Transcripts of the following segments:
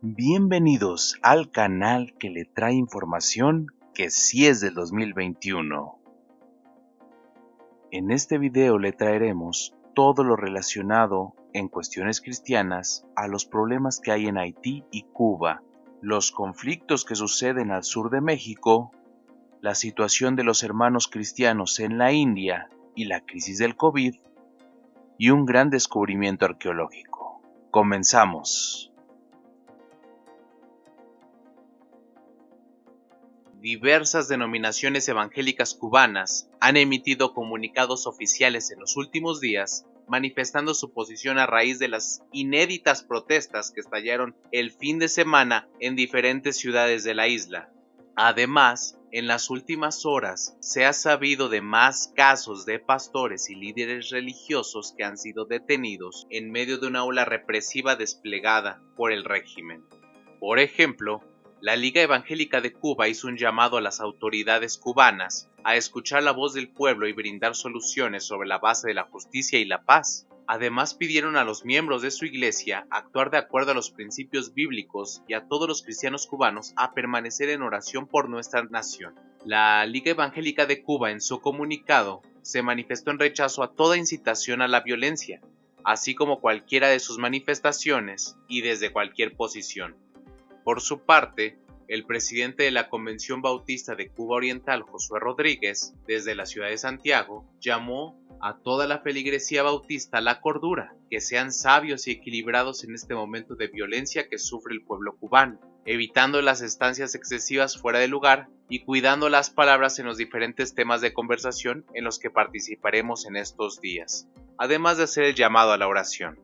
Bienvenidos al canal que le trae información que sí es del 2021. En este video le traeremos todo lo relacionado en cuestiones cristianas a los problemas que hay en Haití y Cuba, los conflictos que suceden al sur de México, la situación de los hermanos cristianos en la India y la crisis del COVID, y un gran descubrimiento arqueológico. Comenzamos. Diversas denominaciones evangélicas cubanas han emitido comunicados oficiales en los últimos días manifestando su posición a raíz de las inéditas protestas que estallaron el fin de semana en diferentes ciudades de la isla. Además, en las últimas horas se ha sabido de más casos de pastores y líderes religiosos que han sido detenidos en medio de una ola represiva desplegada por el régimen. Por ejemplo, la Liga Evangélica de Cuba hizo un llamado a las autoridades cubanas a escuchar la voz del pueblo y brindar soluciones sobre la base de la justicia y la paz. Además, pidieron a los miembros de su iglesia actuar de acuerdo a los principios bíblicos y a todos los cristianos cubanos a permanecer en oración por nuestra nación. La Liga Evangélica de Cuba, en su comunicado, se manifestó en rechazo a toda incitación a la violencia, así como cualquiera de sus manifestaciones y desde cualquier posición. Por su parte, el presidente de la Convención Bautista de Cuba Oriental, Josué Rodríguez, desde la ciudad de Santiago, llamó a toda la feligresía bautista a la cordura, que sean sabios y equilibrados en este momento de violencia que sufre el pueblo cubano, evitando las estancias excesivas fuera de lugar y cuidando las palabras en los diferentes temas de conversación en los que participaremos en estos días, además de hacer el llamado a la oración.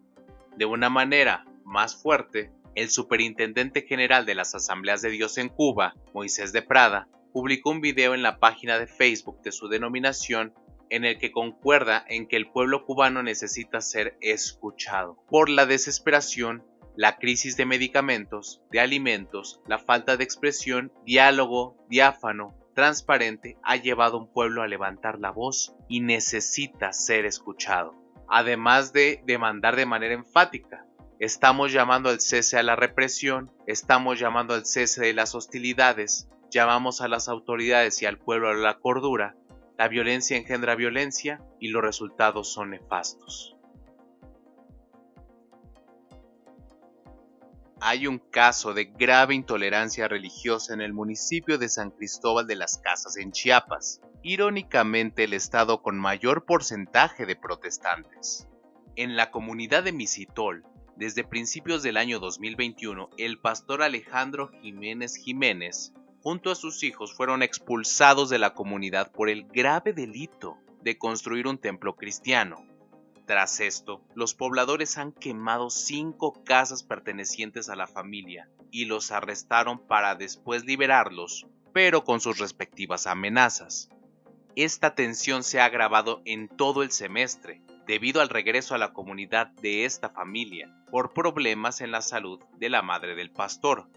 De una manera más fuerte, el superintendente general de las Asambleas de Dios en Cuba, Moisés de Prada, publicó un video en la página de Facebook de su denominación en el que concuerda en que el pueblo cubano necesita ser escuchado. Por la desesperación, la crisis de medicamentos, de alimentos, la falta de expresión, diálogo, diáfano, transparente, ha llevado a un pueblo a levantar la voz y necesita ser escuchado. Además de demandar de manera enfática, estamos llamando al cese a la represión, estamos llamando al cese de las hostilidades, llamamos a las autoridades y al pueblo a la cordura. La violencia engendra violencia y los resultados son nefastos. Hay un caso de grave intolerancia religiosa en el municipio de San Cristóbal de las Casas en Chiapas, irónicamente el estado con mayor porcentaje de protestantes. En la comunidad de Misitol, desde principios del año 2021, el pastor Alejandro Jiménez Jiménez, junto a sus hijos, fueron expulsados de la comunidad por el grave delito de construir un templo cristiano. Tras esto, los pobladores han quemado 5 casas pertenecientes a la familia y los arrestaron para después liberarlos, pero con sus respectivas amenazas. Esta tensión se ha agravado en todo el semestre, debido al regreso a la comunidad de esta familia, por problemas en la salud de la madre del pastor.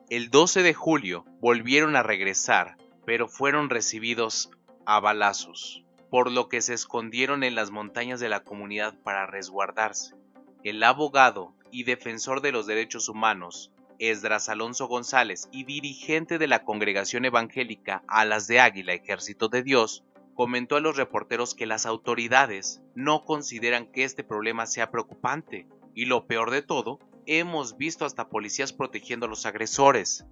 El 12 de julio volvieron a regresar, pero fueron recibidos a balazos, por lo que se escondieron en las montañas de la comunidad para resguardarse. El abogado y defensor de los derechos humanos, Esdras Alonso González, y dirigente de la congregación evangélica Alas de Águila Ejército de Dios, comentó a los reporteros que las autoridades no consideran que este problema sea preocupante, y lo peor de todo, hemos visto hasta policías protegiendo a los agresores.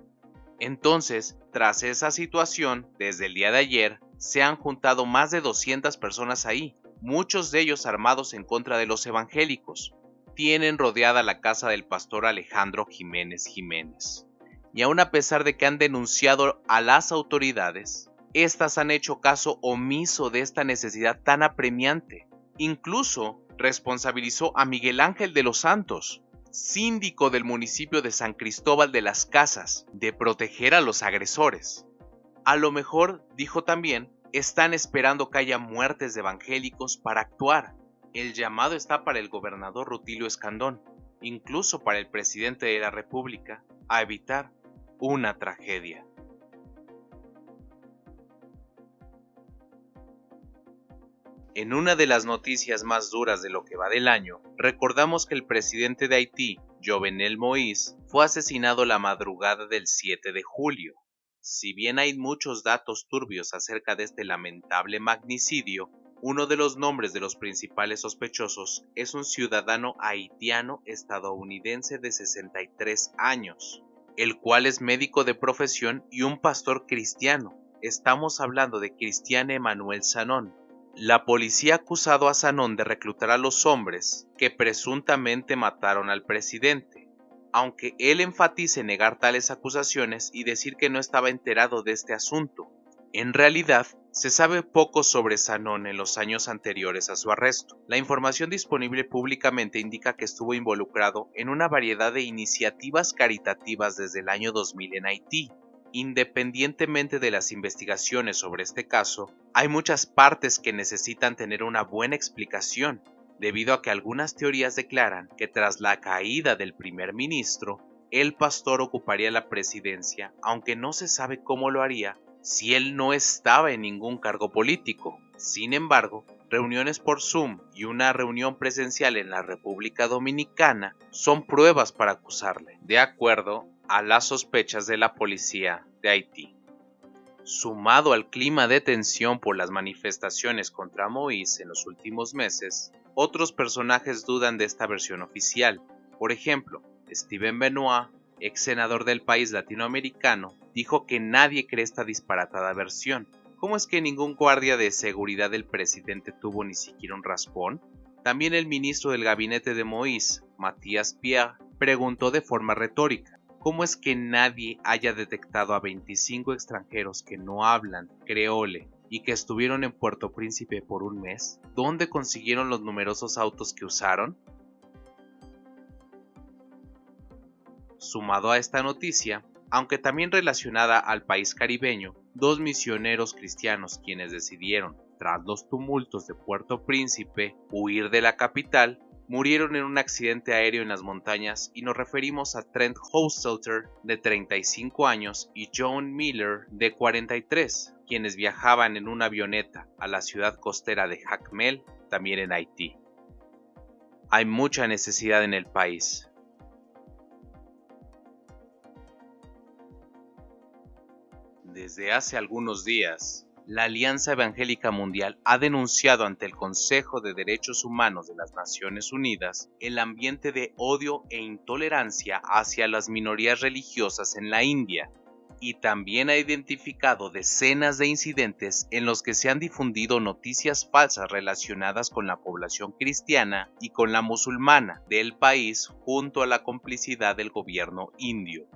Entonces, tras esa situación, desde el día de ayer, se han juntado más de 200 personas ahí, muchos de ellos armados en contra de los evangélicos. Tienen rodeada la casa del pastor Alejandro Jiménez Jiménez. Y aun a pesar de que han denunciado a las autoridades, estas han hecho caso omiso de esta necesidad tan apremiante. Incluso responsabilizó a Miguel Ángel de los Santos, síndico del municipio de San Cristóbal de las Casas, de proteger a los agresores. A lo mejor, dijo también, están esperando que haya muertes de evangélicos para actuar. El llamado está para el gobernador Rutilio Escandón, incluso para el presidente de la República, a evitar una tragedia. En una de las noticias más duras de lo que va del año, recordamos que el presidente de Haití, Jovenel Moïse, fue asesinado la madrugada del 7 de julio. Si bien hay muchos datos turbios acerca de este lamentable magnicidio, uno de los nombres de los principales sospechosos es un ciudadano haitiano estadounidense de 63 años, el cual es médico de profesión y un pastor cristiano. Estamos hablando de Christian Emmanuel Sanon. La policía ha acusado a Sanon de reclutar a los hombres que presuntamente mataron al presidente, aunque él enfatice negar tales acusaciones y decir que no estaba enterado de este asunto. En realidad, se sabe poco sobre Sanon en los años anteriores a su arresto. La información disponible públicamente indica que estuvo involucrado en una variedad de iniciativas caritativas desde el año 2000 en Haití. Independientemente de las investigaciones sobre este caso, hay muchas partes que necesitan tener una buena explicación, debido a que algunas teorías declaran que tras la caída del primer ministro, el pastor ocuparía la presidencia, aunque no se sabe cómo lo haría si él no estaba en ningún cargo político. Sin embargo, reuniones por Zoom y una reunión presencial en la República Dominicana son pruebas para acusarle, de acuerdo a las sospechas de la policía de Haití. Sumado al clima de tensión por las manifestaciones contra Moïse en los últimos meses, otros personajes dudan de esta versión oficial. Por ejemplo, Steven Benoit, ex senador del país latinoamericano, dijo que nadie cree esta disparatada versión. ¿Cómo es que ningún guardia de seguridad del presidente tuvo ni siquiera un raspón? También el ministro del gabinete de Moïse, Matías Pierre, preguntó de forma retórica: ¿cómo es que nadie haya detectado a 25 extranjeros que no hablan creole y que estuvieron en Puerto Príncipe por un mes? ¿Dónde consiguieron los numerosos autos que usaron? Sumado a esta noticia, aunque también relacionada al país caribeño, dos misioneros cristianos quienes decidieron, tras los tumultos de Puerto Príncipe, huir de la capital, murieron en un accidente aéreo en las montañas, y nos referimos a Trent Hostelter, de 35 años, y John Miller, de 43, quienes viajaban en una avioneta a la ciudad costera de Jacmel, también en Haití. Hay mucha necesidad en el país. Desde hace algunos días, la Alianza Evangélica Mundial ha denunciado ante el Consejo de Derechos Humanos de las Naciones Unidas el ambiente de odio e intolerancia hacia las minorías religiosas en la India, y también ha identificado decenas de incidentes en los que se han difundido noticias falsas relacionadas con la población cristiana y con la musulmana del país, junto a la complicidad del gobierno indio.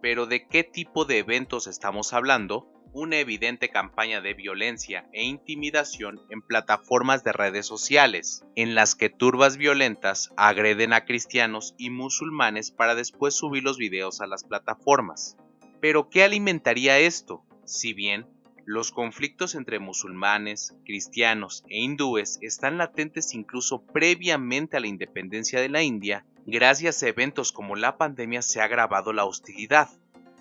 Pero ¿de qué tipo de eventos estamos hablando? Una evidente campaña de violencia e intimidación en plataformas de redes sociales, en las que turbas violentas agreden a cristianos y musulmanes para después subir los videos a las plataformas. ¿Pero qué alimentaría esto? Si bien los conflictos entre musulmanes, cristianos e hindúes están latentes incluso previamente a la independencia de la India, gracias a eventos como la pandemia se ha agravado la hostilidad.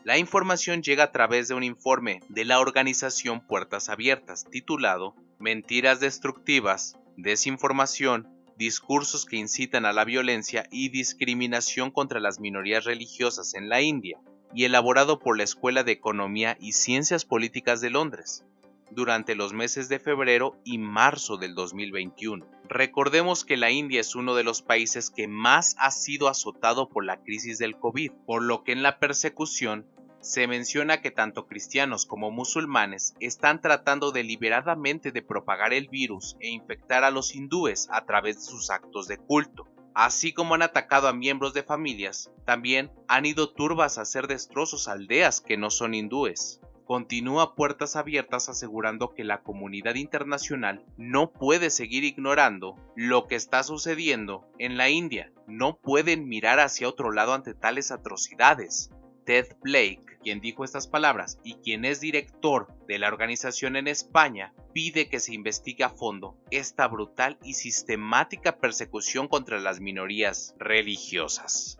La información llega a través de un informe de la organización Puertas Abiertas titulado Mentiras destructivas, desinformación, discursos que incitan a la violencia y discriminación contra las minorías religiosas en la India, y elaborado por la Escuela de Economía y Ciencias Políticas de Londres, durante los meses de febrero y marzo del 2021. Recordemos que la India es uno de los países que más ha sido azotado por la crisis del COVID, por lo que en la persecución se menciona que tanto cristianos como musulmanes están tratando deliberadamente de propagar el virus e infectar a los hindúes a través de sus actos de culto. Así como han atacado a miembros de familias, también han ido turbas a hacer destrozos a aldeas que no son hindúes. Continúa Puertas Abiertas asegurando que la comunidad internacional no puede seguir ignorando lo que está sucediendo en la India. No pueden mirar hacia otro lado ante tales atrocidades. Ted Blake, quien dijo estas palabras y quien es director de la organización en España, pide que se investigue a fondo esta brutal y sistemática persecución contra las minorías religiosas.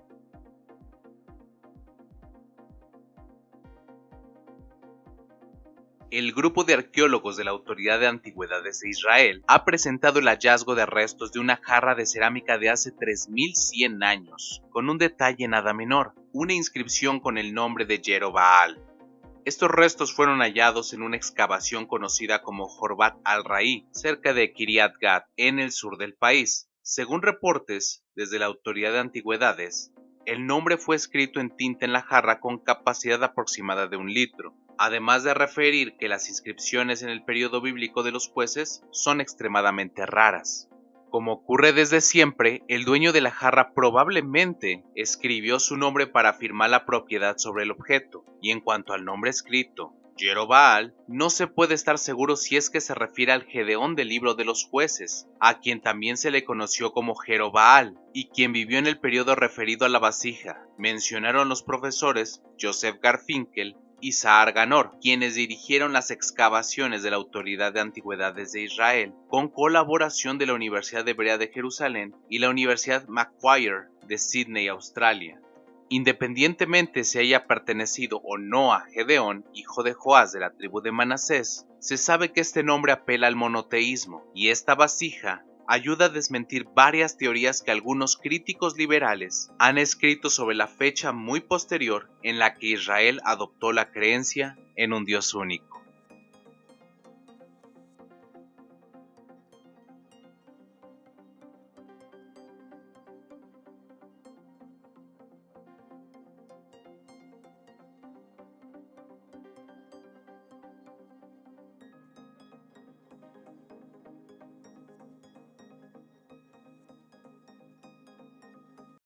El grupo de arqueólogos de la Autoridad de Antigüedades de Israel ha presentado el hallazgo de restos de una jarra de cerámica de hace 3100 años, con un detalle nada menor, una inscripción con el nombre de Jerobaal. Estos restos fueron hallados en una excavación conocida como Jorbat al-Raí, cerca de Kiryat Gat, en el sur del país. Según reportes desde la Autoridad de Antigüedades, el nombre fue escrito en tinta en la jarra con capacidad aproximada de 1 litro, además de referir que las inscripciones en el periodo bíblico de los jueces son extremadamente raras. Como ocurre desde siempre, el dueño de la jarra probablemente escribió su nombre para afirmar la propiedad sobre el objeto, y en cuanto al nombre escrito, Jerobaal, no se puede estar seguro si es que se refiere al Gedeón del libro de los jueces, a quien también se le conoció como Jerobaal, y quien vivió en el periodo referido a la vasija. Mencionaron los profesores Joseph Garfinkel y Sahar Ganor, quienes dirigieron las excavaciones de la Autoridad de Antigüedades de Israel, con colaboración de la Universidad Hebrea de Jerusalén y la Universidad Macquarie de Sydney, Australia. Independientemente si haya pertenecido o no a Gedeón, hijo de Joás de la tribu de Manasés, se sabe que este nombre apela al monoteísmo, y esta vasija ayuda a desmentir varias teorías que algunos críticos liberales han escrito sobre la fecha muy posterior en la que Israel adoptó la creencia en un Dios único.